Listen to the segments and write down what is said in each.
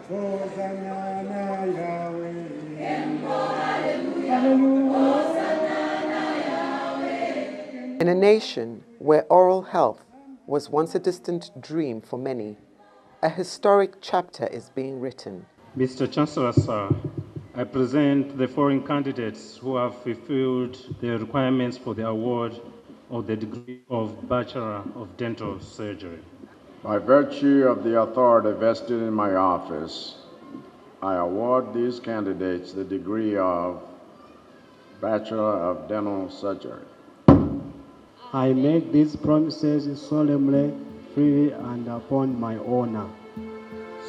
In a nation where oral health was once a distant dream for many, a historic chapter is being written. Mr. Chancellor, sir, I present the following candidates who have fulfilled the requirements for the award of the degree of Bachelor of Dental Surgery. By virtue of the authority vested in my office, I award these candidates the degree of Bachelor of Dental Surgery. I make these promises solemnly, freely, and upon my honor.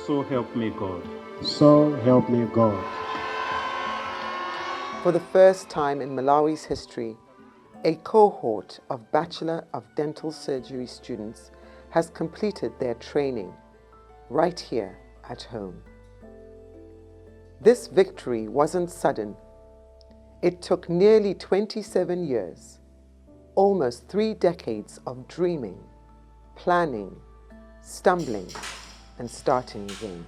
So help me God. So help me God. For the first time in Malawi's history, a cohort of Bachelor of Dental Surgery students has completed their training right here at home. This victory wasn't sudden. It took nearly 27 years, almost 3 decades of dreaming, planning, stumbling, and starting again.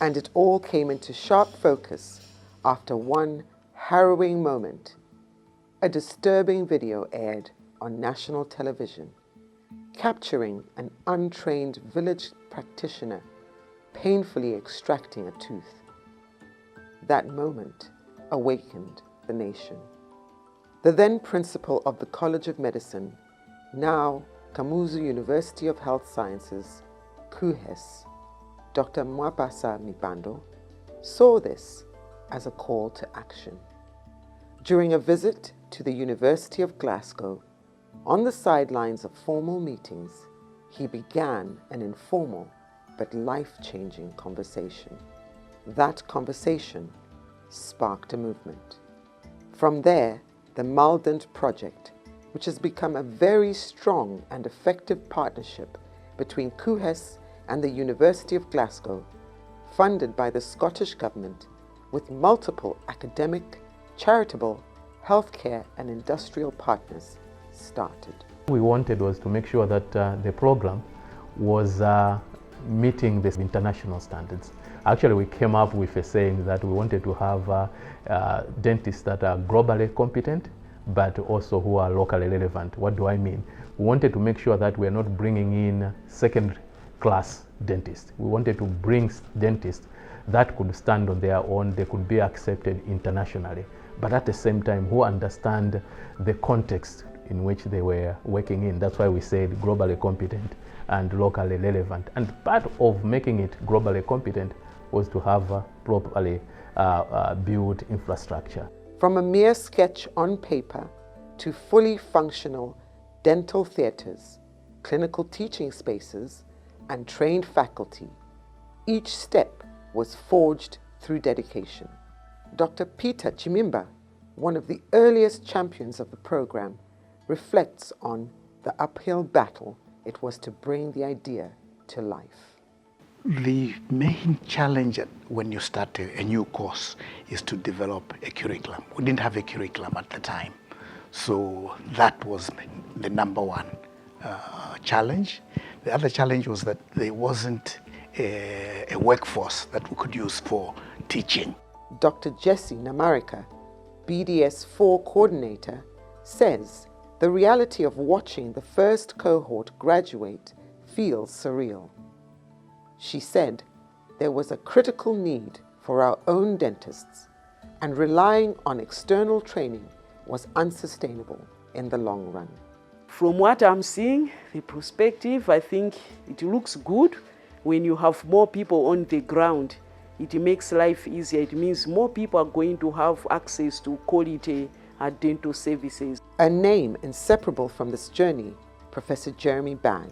And it all came into sharp focus after one harrowing moment. A disturbing video aired on national television, capturing an untrained village practitioner painfully extracting a tooth. That moment awakened the nation. The then principal of the College of Medicine, now Kamuzu University of Health Sciences, KUHeS, Dr. Mwabasa Mibando, saw this as a call to action. During a visit to the University of Glasgow, on the sidelines of formal meetings, he began an informal but life-changing conversation. That conversation sparked a movement. From there, the Maldent Project, which has become a very strong and effective partnership between KUHeS and the University of Glasgow, funded by the Scottish Government, with multiple academic, charitable, healthcare and industrial partners, started. What we wanted was to make sure that the program was meeting the international standards. Actually, we came up with a saying that we wanted to have dentists that are globally competent, but also who are locally relevant. What do I mean? We wanted to make sure that we're not bringing in second-class dentists. We wanted to bring dentists that could stand on their own, they could be accepted internationally, but at the same time who understand the context in which they were working in. That's why we said globally competent and locally relevant. And part of making it globally competent was to have properly built infrastructure. From a mere sketch on paper to fully functional dental theatres, clinical teaching spaces, and trained faculty, each step was forged through dedication. Dr. Peter Chimimba, one of the earliest champions of the program, reflects on the uphill battle it was to bring the idea to life. The main challenge when you start a new course is to develop a curriculum. We didn't have a curriculum at the time, so that was the number one challenge. The other challenge was that there wasn't a workforce that we could use for teaching. Dr. Jesse Namarika, BDS 4 coordinator, says the reality of watching the first cohort graduate feels surreal. She said there was a critical need for our own dentists, and relying on external training was unsustainable in the long run. From what I'm seeing, the perspective, I think it looks good. When you have more people on the ground, it makes life easier. It means more people are going to have access to quality dental services. A name inseparable from this journey, Professor Jeremy Bang.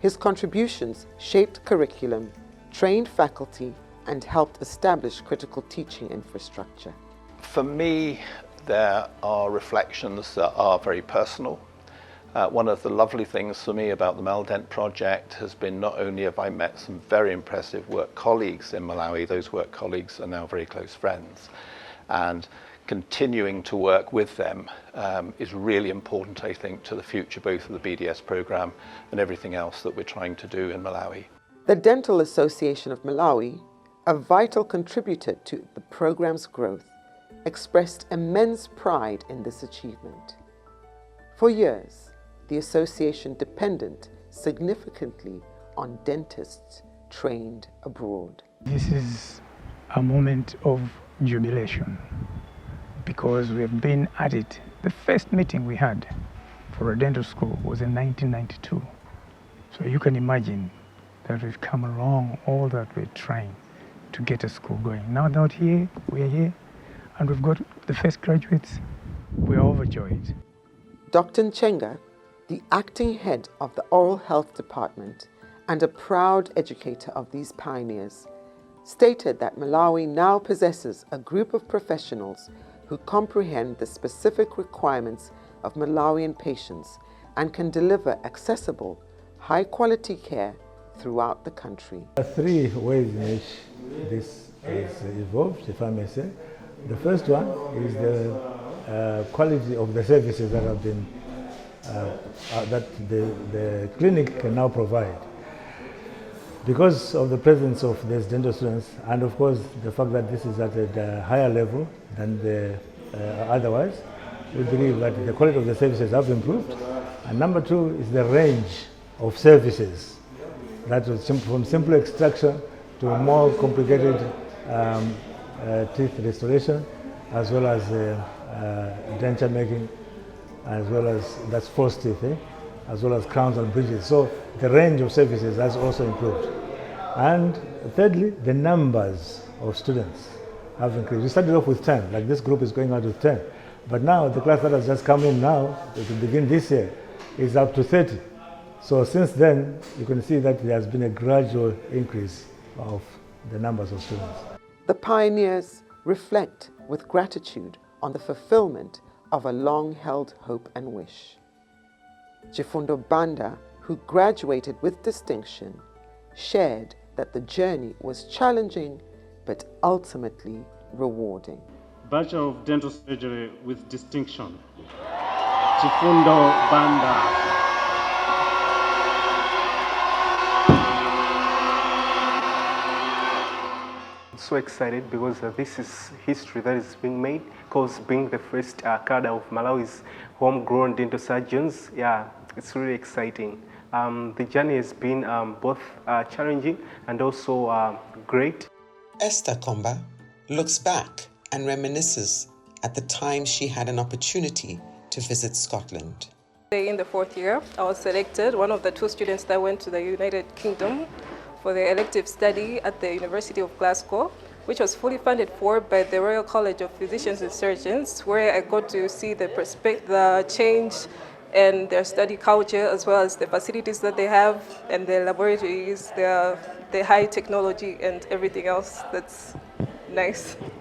His contributions shaped curriculum, trained faculty, and helped establish critical teaching infrastructure. For me, there are reflections that are very personal. One of the lovely things for me about the Maldent project has been not only have I met some very impressive work colleagues in Malawi, those work colleagues are now very close friends, and continuing to work with them is really important, I think, to the future both of the BDS program and everything else that we're trying to do in Malawi. The Dental Association of Malawi, a vital contributor to the program's growth, expressed immense pride in this achievement. For years, the association depended significantly on dentists trained abroad. This is a moment of jubilation because we have been at it. The first meeting we had for a dental school was in 1992. So you can imagine that we've come along all that we're trying to get a school going. Now that we're here, and we've got the first graduates, we're overjoyed. Dr. Nchenga, the acting head of the Oral Health Department and a proud educator of these pioneers, stated that Malawi now possesses a group of professionals who comprehend the specific requirements of Malawian patients and can deliver accessible, high-quality care throughout the country. There are three ways in which this has evolved, if I may say. The first one is the quality of the services that have been that the clinic can now provide. Because of the presence of these dental students, and of course the fact that this is at a higher level than the otherwise, we believe that the quality of the services have improved. And number two is the range of services. That was from simple extraction to more complicated teeth restoration, as well as denture making, as well as that's false teeth, as well as crowns and bridges. So the range of services has also improved. And thirdly, the numbers of students have increased. We started off with 10, like this group is going out with 10. But now the class that has just come in now, to begin this year, is up to 30. So since then, you can see that there has been a gradual increase of the numbers of students. The pioneers reflect with gratitude on the fulfillment of a long-held hope and wish. Chifundo Banda, who graduated with distinction, shared that the journey was challenging but ultimately rewarding. Bachelor of Dental Surgery with distinction. Chifundo Banda. So excited because this is history that is being made, because being the first cadre of Malawi's homegrown dental surgeons, yeah, it's really exciting. The journey has been both challenging and also great. Esther Komba looks back and reminisces at the time she had an opportunity to visit Scotland. In the fourth year, I was selected, one of the 2 students that went to the United Kingdom for the elective study at the University of Glasgow, which was fully funded for by the Royal College of Physicians and Surgeons, where I got to see the change and their study culture, as well as the facilities that they have and their laboratories, the high technology and everything else that's nice.